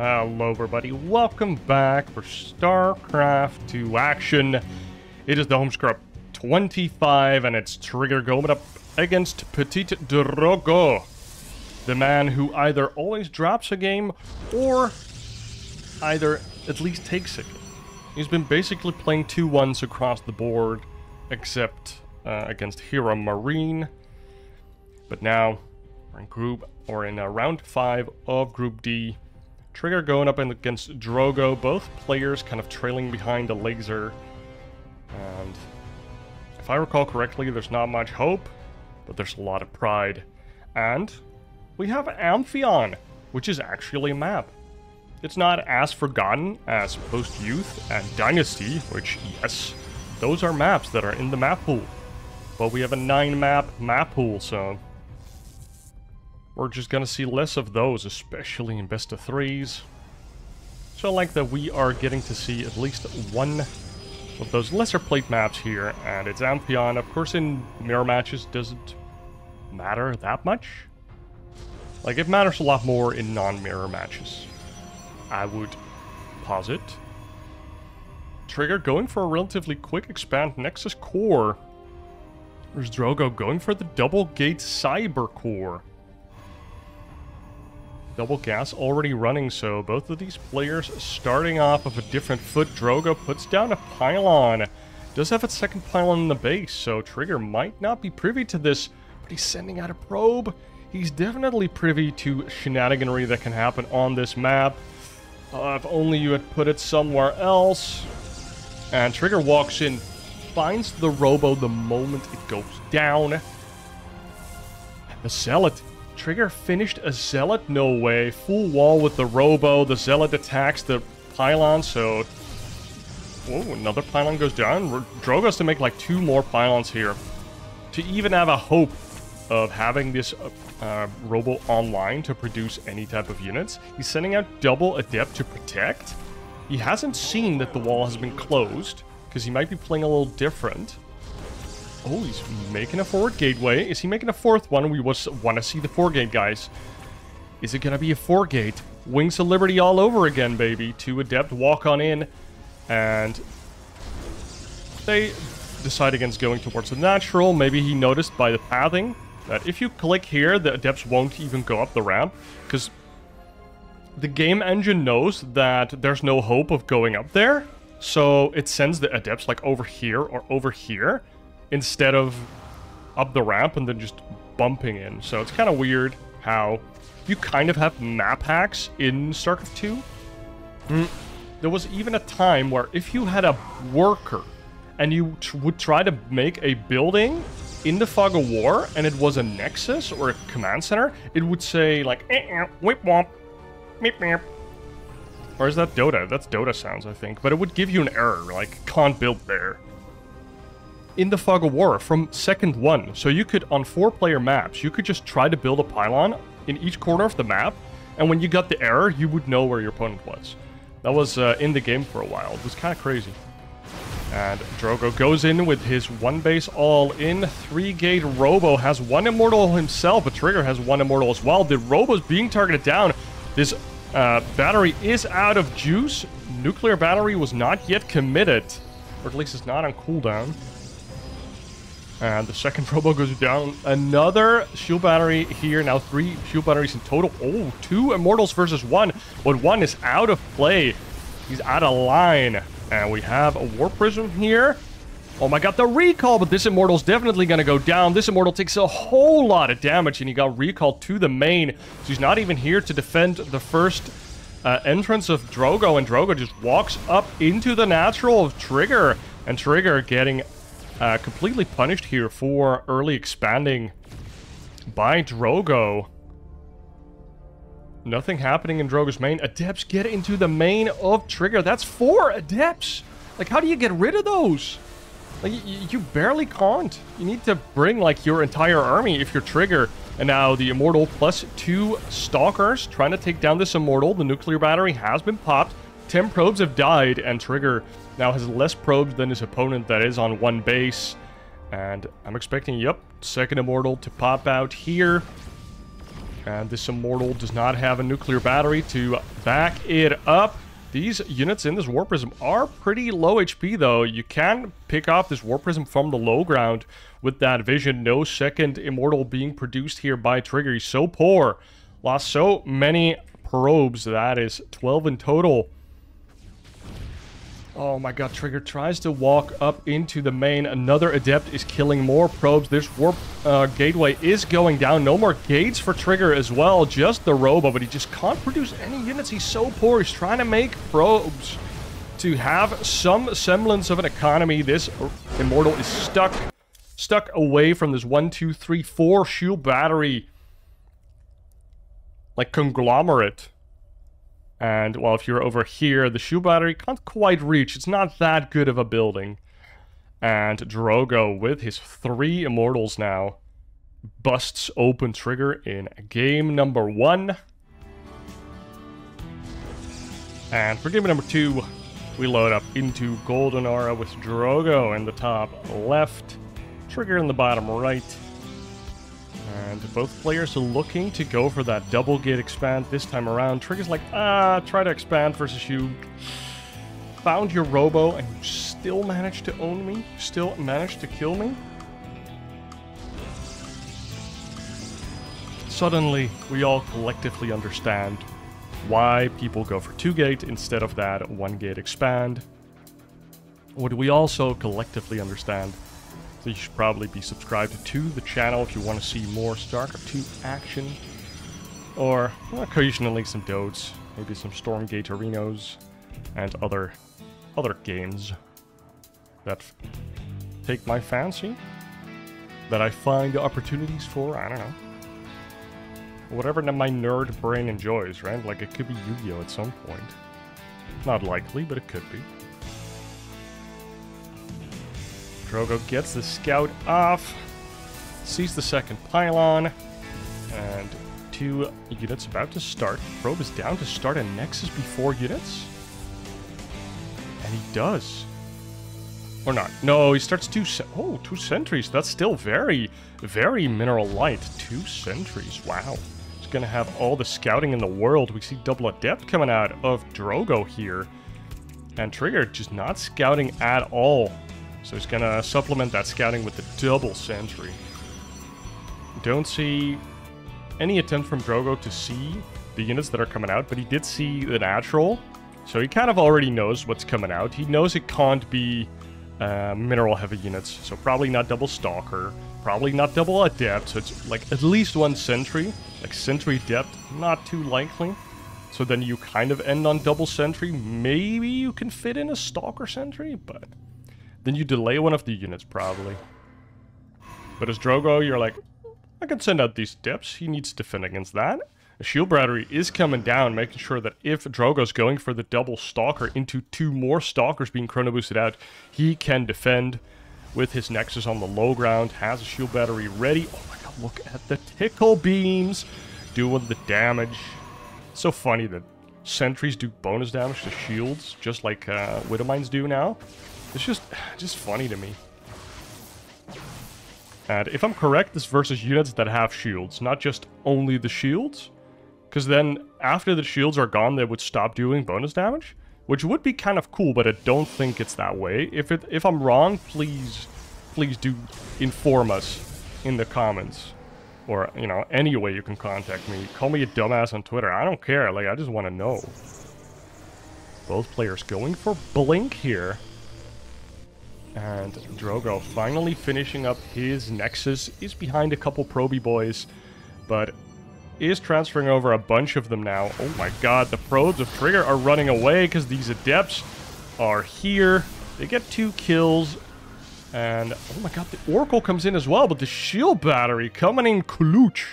Hello everybody, welcome back for StarCraft 2 action. It is the HomeStory Cup 25 and it's Trigger going up against PtitDrogo. The man who either always drops a game or either at least takes a game. He's been basically playing 2-1s across the board except against Hero Marine. But now we're in round 5 of Group D. Trigger going up against Drogo, both players kind of trailing behind a laser. And if I recall correctly, there's not much hope, but there's a lot of pride. And we have Amphion, which is actually a map. It's not as forgotten as Post-Youth and Dynasty, which, yes, those are maps that are in the map pool. But we have a 9-map pool, so we're just gonna see less of those, especially in best of 3s. So I like that we are getting to see at least one of those lesser played maps here, and it's Amphion. Of course, in mirror matches, doesn't matter that much. Like, it matters a lot more in non-mirror matches, I would posit. Trigger going for a relatively quick expand Nexus core. There's Drogo going for the double gate cyber core. Double gas already running, so both of these players starting off of a different foot. Drogo puts down a pylon. Does have a second pylon in the base, so Trigger might not be privy to this, but he's sending out a probe. He's definitely privy to shenaniganry that can happen on this map. If only you had put it somewhere else. And Trigger walks in, finds the robo the moment it goes down. The Zealot. Trigger finished a Zealot? No way. Full wall with the robo. The Zealot attacks the pylon, so... Oh, another pylon goes down. Drogo has to make like 2 more pylons here to even have a hope of having this robo online to produce any type of units. He's sending out double Adept to protect. He hasn't seen that the wall has been closed, because he might be playing a little different. Oh, he's making a forward gateway. Is he making a 4th one? We want to see the 4-gate, guys. Is it going to be a 4-gate? Wings of Liberty all over again, baby. 2 Adept walk on in, and they decide against going towards the natural. Maybe he noticed by the pathing that if you click here, the Adepts won't even go up the ramp, because the game engine knows that there's no hope of going up there, so it sends the Adepts like over here or over here, instead of up the ramp and then just bumping in. So it's kind of weird how you kind of have map hacks in StarCraft 2. There was even a time where if you had a worker and you would try to make a building in the Fog of War and it was a Nexus or a command center, it would say like whip womp, meep meep. Or is that Dota? That's Dota sounds, I think. But it would give you an error, like can't build there. In the Fog of War from second 1. So you could, on 4-player maps, you could just try to build a pylon in each corner of the map, and when you got the error, you would know where your opponent was. That was in the game for a while. It was kind of crazy. And Drogo goes in with his 1 base all in. 3-gate robo has 1 immortal himself, but Trigger has 1 immortal as well. The robo's being targeted down. This battery is out of juice. Nuclear battery was not yet committed, or at least it's not on cooldown. And the second robo goes down. Another shield battery here. Now 3 shield batteries in total. Oh, 2 immortals versus 1. But 1 is out of play. He's out of line. And we have a War Prism here. Oh my god, the recall. But this immortal's definitely going to go down. This immortal takes a whole lot of damage. And he got recalled to the main. So he's not even here to defend the first entrance of Drogo. And Drogo just walks up into the natural of Trigger. And Trigger getting... completely punished here for early expanding by Drogo. Nothing happening in Drogo's main. Adepts get into the main of Trigger. That's 4 Adepts. Like, how do you get rid of those? Like, you barely can't. You need to bring, like, your entire army if you're Trigger. And now the Immortal plus 2 Stalkers trying to take down this Immortal. The nuclear battery has been popped. 10 probes have died, and Trigger now has less probes than his opponent that is on 1 base. And I'm expecting, yep, second Immortal to pop out here. And this Immortal does not have a nuclear battery to back it up. These units in this War Prism are pretty low HP, though. You can pick off this War Prism from the low ground with that vision. No second Immortal being produced here by Trigger. He's so poor. Lost so many probes. That is 12 in total. Oh my god, Trigger tries to walk up into the main. Another Adept is killing more probes. This Warp Gateway is going down. No more gates for Trigger as well. Just the Robo, but he just can't produce any units. He's so poor. He's trying to make probes to have some semblance of an economy. This Immortal is stuck away from this 1, 2, 3, 4 shield battery. Like conglomerate. And, well, if you're over here, the shield battery can't quite reach. It's not that good of a building. And Drogo, with his 3 Immortals now, busts open Trigger in game number 1. And for game number 2, we load up into Goldenaura with Drogo in the top left, Trigger in the bottom right. And both players are looking to go for that double gate expand this time around. Trigger's like, try to expand versus you. Found your Robo and you still managed to own me? Still managed to kill me? Suddenly, we all collectively understand why people go for 2 gate instead of that 1 gate expand. What we also collectively understand, so you should probably be subscribed to the channel if you want to see more StarCraft 2 action. Or occasionally some Dodes, maybe some Stormgate Arenos, and other games that take my fancy, that I find opportunities for, I don't know. Whatever my nerd brain enjoys, right? Like it could be Yu-Gi-Oh! At some point. Not likely, but it could be. Drogo gets the scout off, sees the second pylon, and 2 units about to start. Probe is down to start a Nexus before units. And he does. Or not. No, he starts 2 sentries. That's still very, very mineral light. 2 sentries. Wow. He's going to have all the scouting in the world. We see double Adept coming out of Drogo here. And Trigger just not scouting at all. So he's going to supplement that scouting with the double sentry. Don't see any attempt from Drogo to see the units that are coming out, but he did see the natural. So he kind of already knows what's coming out. He knows it can't be mineral heavy units. So probably not double Stalker, probably not double Adept. So it's like at least 1 sentry, like sentry depth, not too likely. So then you kind of end on double sentry. Maybe you can fit in a Stalker sentry, but then you delay one of the units, probably. But as Drogo, you're like, I can send out these depths. He needs to defend against that. The shield battery is coming down, making sure that if Drogo's going for the double Stalker into 2 more Stalkers being chrono boosted out, he can defend with his Nexus on the low ground, has a shield battery ready. Oh my god, look at the tickle beams doing the damage. So funny that sentries do bonus damage to shields, just like Widowmines do now. It's just funny to me. And if I'm correct, this versus units that have shields, not just only the shields. Because then, after the shields are gone, they would stop doing bonus damage. Which would be kind of cool, but I don't think it's that way. If I'm wrong, please do inform us in the comments. Or, you know, any way you can contact me. Call me a dumbass on Twitter. I don't care. Like, I just want to know. Both players going for Blink here. And Drogo finally finishing up his Nexus. Is behind a couple Proby boys, but is transferring over a bunch of them now. Oh my god, the probes of Trigger are running away because these Adepts are here. They get 2 kills. And, oh my god, the Oracle comes in as well, but the shield battery coming in clutch.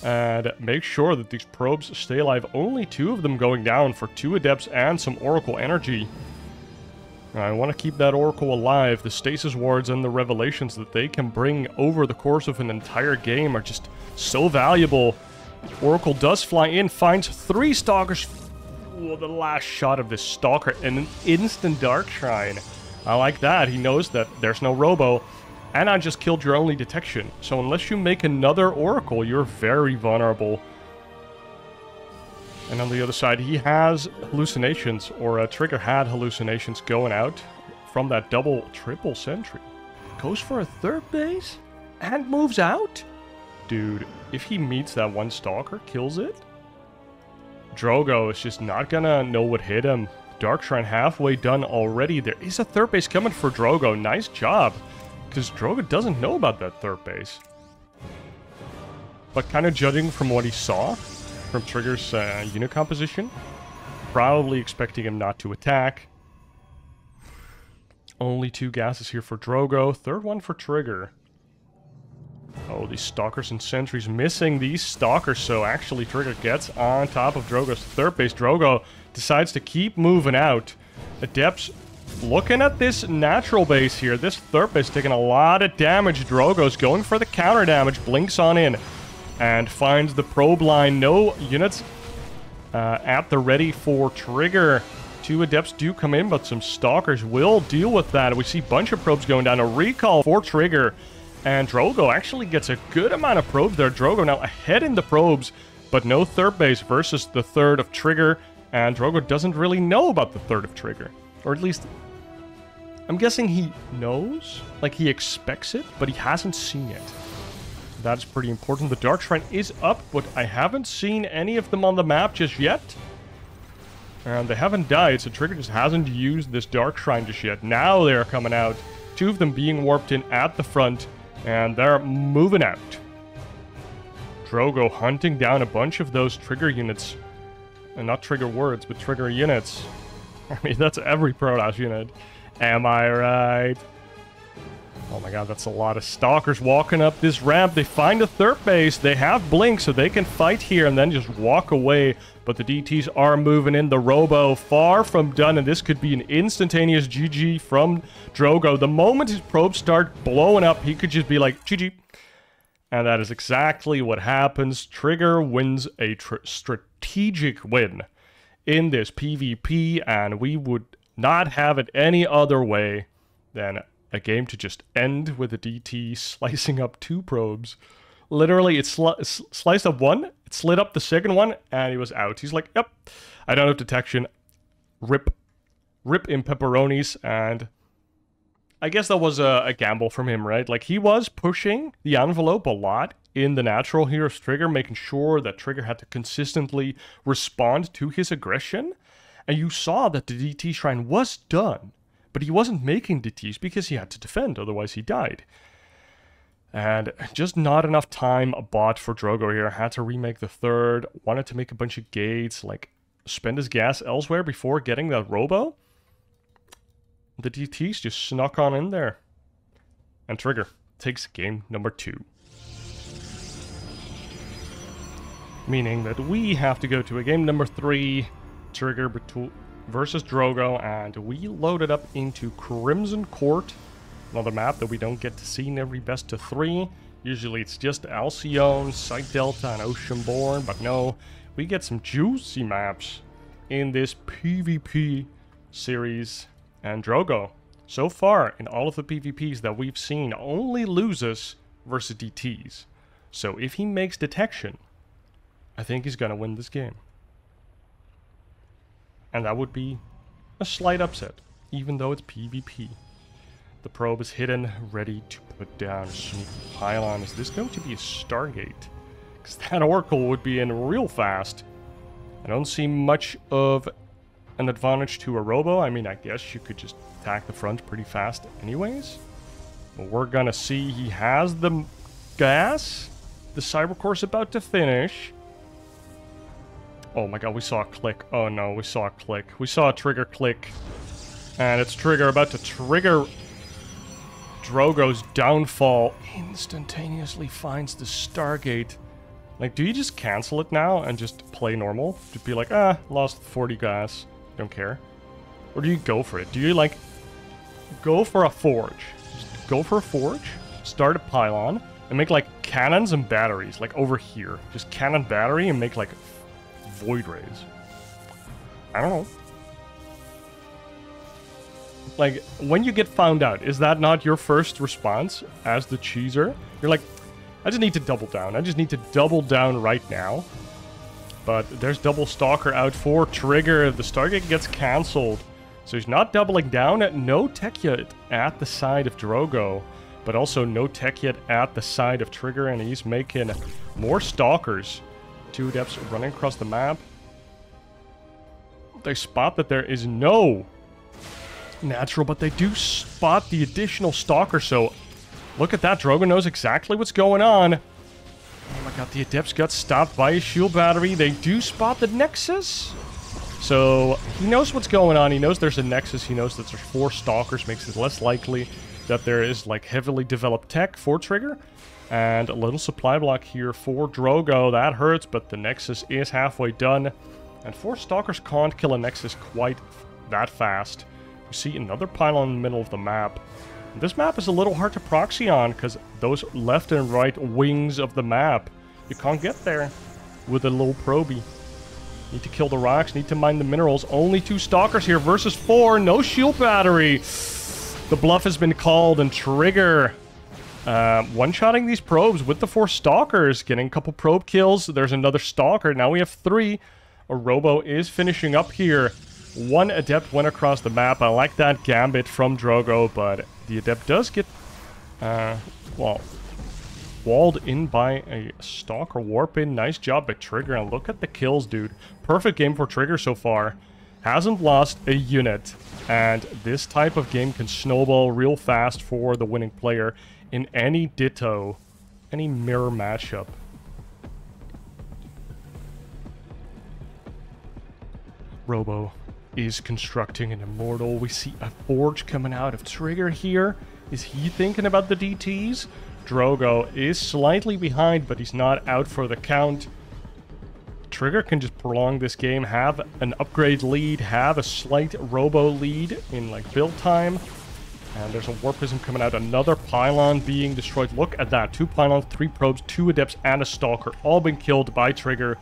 And make sure that these probes stay alive. Only 2 of them going down for 2 Adepts and some Oracle energy. I want to keep that Oracle alive. The Stasis Wards and the Revelations that they can bring over the course of an entire game are just so valuable. Oracle does fly in, finds 3 Stalkers. Oh, the last shot of this Stalker and an instant Dark Shrine. I like that. He knows that there's no Robo. And I just killed your only detection. So unless you make another Oracle, you're very vulnerable And on the other side, he has hallucinations, or Trigger had hallucinations going out from that double, triple sentry. Goes for a third base and moves out? Dude, if he meets that one Stalker, kills it, Drogo is just not gonna know what hit him. Dark Shrine halfway done already. There is a third base coming for Drogo. Nice job. Because Drogo doesn't know about that third base. But kind of judging from what he saw from Trigger's unit composition, probably expecting him not to attack. Only 2 gases here for Drogo. Third one for Trigger. Oh, these Stalkers and Sentries missing these Stalkers, so actually Trigger gets on top of Drogo's third base. Drogo decides to keep moving out. Adepts looking at this natural base here. This third base taking a lot of damage. Drogo's going for the counter damage, blinks on in, and finds the probe line. No units at the ready for Trigger. 2 Adepts do come in, but some Stalkers will deal with that. We see a bunch of probes going down. A recall for Trigger. And Drogo actually gets a good amount of probes there. Drogo now ahead in the probes, but no third base versus the third of Trigger. And Drogo doesn't really know about the third of Trigger. Or at least, I'm guessing he knows. Like, he expects it, but he hasn't seen it. That's pretty important. The Dark Shrine is up, but I haven't seen any of them on the map just yet. And they haven't died, so Trigger just hasn't used this Dark Shrine just yet. Now they're coming out. 2 of them being warped in at the front. And they're moving out. Drogo hunting down a bunch of those Trigger units. And not Trigger words, but Trigger units. I mean, that's every Protoss unit. Am I right? Oh my god, that's a lot of Stalkers walking up this ramp. They find a third base. They have Blink, so they can fight here and then just walk away. But the DTs are moving in. The Robo far from done, and this could be an instantaneous GG from Drogo. The moment his probes start blowing up, he could just be like, GG. And that is exactly what happens. Trigger wins a strategic win in this PvP, and we would not have it any other way than a game to just end with a DT slicing up 2 probes. Literally, it sliced up one, it slid up the second one, and he was out. He's like, yep, I don't have detection. Rip in pepperonis, and I guess that was a gamble from him, right? Like, he was pushing the envelope a lot in the natural hero's Trigger, making sure that Trigger had to consistently respond to his aggression. And you saw that the DT Shrine was done, but he wasn't making DTs because he had to defend, otherwise he died. And just not enough time bought for Drogo here. Had to remake the third, wanted to make a bunch of gates, like spend his gas elsewhere before getting that Robo. The DTs just snuck on in there. And Trigger takes game number 2. Meaning that we have to go to a game number 3, Trigger versus Drogo, and we loaded up into Crimson Court. Another map that we don't get to see in every best of 3. Usually it's just Alcyone, Sight Delta, and Oceanborn, but no, we get some juicy maps in this PvP series. And Drogo, so far in all of the PvPs that we've seen, only loses versus DTs. So if he makes detection, I think he's gonna win this game. And that would be a slight upset, even though it's PvP. The probe is hidden, ready to put down a sneaky pylon. Is this going to be a Stargate? Because that Oracle would be in real fast. I don't see much of an advantage to a Robo. I mean, I guess you could just attack the front pretty fast anyways. But we're gonna see he has the gas. The Cybercore's about to finish. Oh my god, we saw a click. Oh no, we saw a click. We saw a Trigger click. And it's Trigger about to trigger Drogo's downfall. Instantaneously finds the Stargate. Like, do you just cancel it now and just play normal? Just be like, ah, lost 40 gas. Don't care. Or do you go for it? Do you, like, go for a forge? Just go for a forge, start a pylon, and make, like, cannons and batteries, like, over here. Just cannon battery and make, like, void rays. I don't know. Like, when you get found out, is that not your first response as the cheeser? You're like, I just need to double down. I just need to double down right now. But there's double Stalker out for Trigger. The Stargate gets cancelled. So he's not doubling down. No tech yet at the side of Drogo. But also no tech yet at the side of Trigger. And he's making more Stalkers. 2 Adepts running across the map. They spot that there is no natural, but they do spot the additional Stalker. So look at that. Drogo knows exactly what's going on. Oh my god, the Adepts got stopped by a shield battery. They do spot the Nexus. So he knows what's going on. He knows there's a Nexus. He knows that there's 4 Stalkers. Makes it less likely that there is like heavily developed tech for Trigger. And a little supply block here for Drogo. That hurts, but the Nexus is halfway done. And 4 Stalkers can't kill a Nexus quite that fast. You see another pylon in the middle of the map. This map is a little hard to proxy on because those left and right wings of the map, you can't get there with a little probie. Need to kill the rocks, need to mine the minerals. Only 2 Stalkers here versus 4. No shield battery. The bluff has been called, and Trigger one-shotting these probes with the 4 Stalkers, getting a couple probe kills. There's another Stalker. Now we have 3. A Robo is finishing up here. 1 Adept went across the map. I like that gambit from Drogo, but the Adept does get, well, walled in by a Stalker warp in. Nice job by Trigger, and look at the kills, dude. Perfect game for Trigger so far. Hasn't lost a unit, and this type of game can snowball real fast for the winning player in any Ditto, any mirror matchup. Robo is constructing an Immortal. We see a Forge coming out of Trigger here. Is he thinking about the DTs? Drogo is slightly behind, but he's not out for the count. Trigger can just prolong this game, have an upgrade lead, have a slight Robo lead in like build time. And there's a Warpism coming out, another pylon being destroyed. Look at that, 2 pylons, 3 probes, 2 Adepts, and a Stalker, all been killed by Trigger.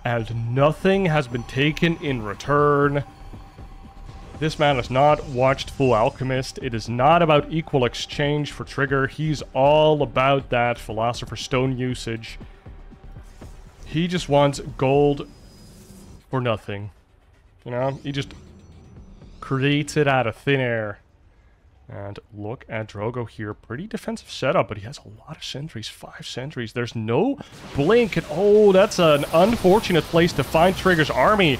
And nothing has been taken in return. This man has not watched Full Alchemist. It is not about equal exchange for Trigger. He's all about that Philosopher's Stone usage. He just wants gold for nothing. You know, he just creates it out of thin air. And look at Drogo here. Pretty defensive setup, but he has a lot of sentries. 5 sentries. There's no blink. And oh, that's an unfortunate place to find Trigger's army.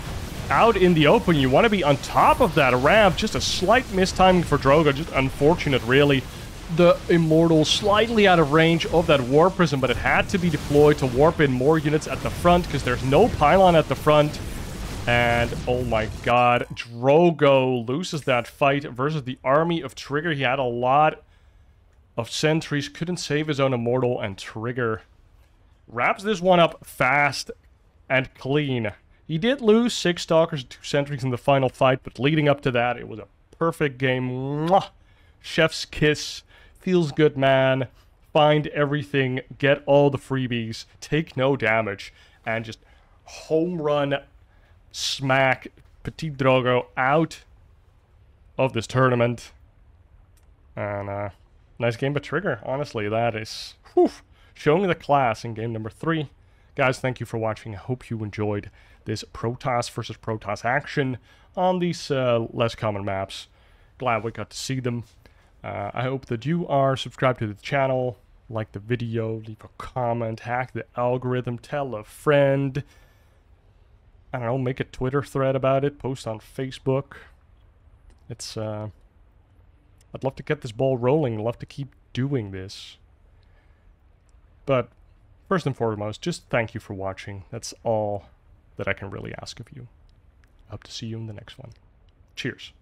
Out in the open, you want to be on top of that ramp. Just a slight mistiming for Drogo. Just unfortunate, really. The Immortal slightly out of range of that Warp Prism, but it had to be deployed to warp in more units at the front because there's no pylon at the front. And, oh my god, Drogo loses that fight versus the army of Trigger. He had a lot of sentries, couldn't save his own Immortal, and Trigger wraps this one up fast and clean. He did lose 6 Stalkers and 2 sentries in the final fight, but leading up to that, it was a perfect game. Mwah! Chef's kiss. Feels good, man. Find everything, get all the freebies, take no damage, and just home run smack PtitDrogo out of this tournament. And nice game by Trigger. Honestly, that is showing the class in game number 3. Guys, thank you for watching. I hope you enjoyed this Protoss versus Protoss action on these less common maps. Glad we got to see them. I hope that you are subscribed to the channel, like the video, leave a comment, hack the algorithm, tell a friend. I don't know, make a Twitter thread about it, post on Facebook. It's, I'd love to get this ball rolling, I'd love to keep doing this. But, first and foremost, just thank you for watching. That's all that I can really ask of you. I hope to see you in the next one. Cheers.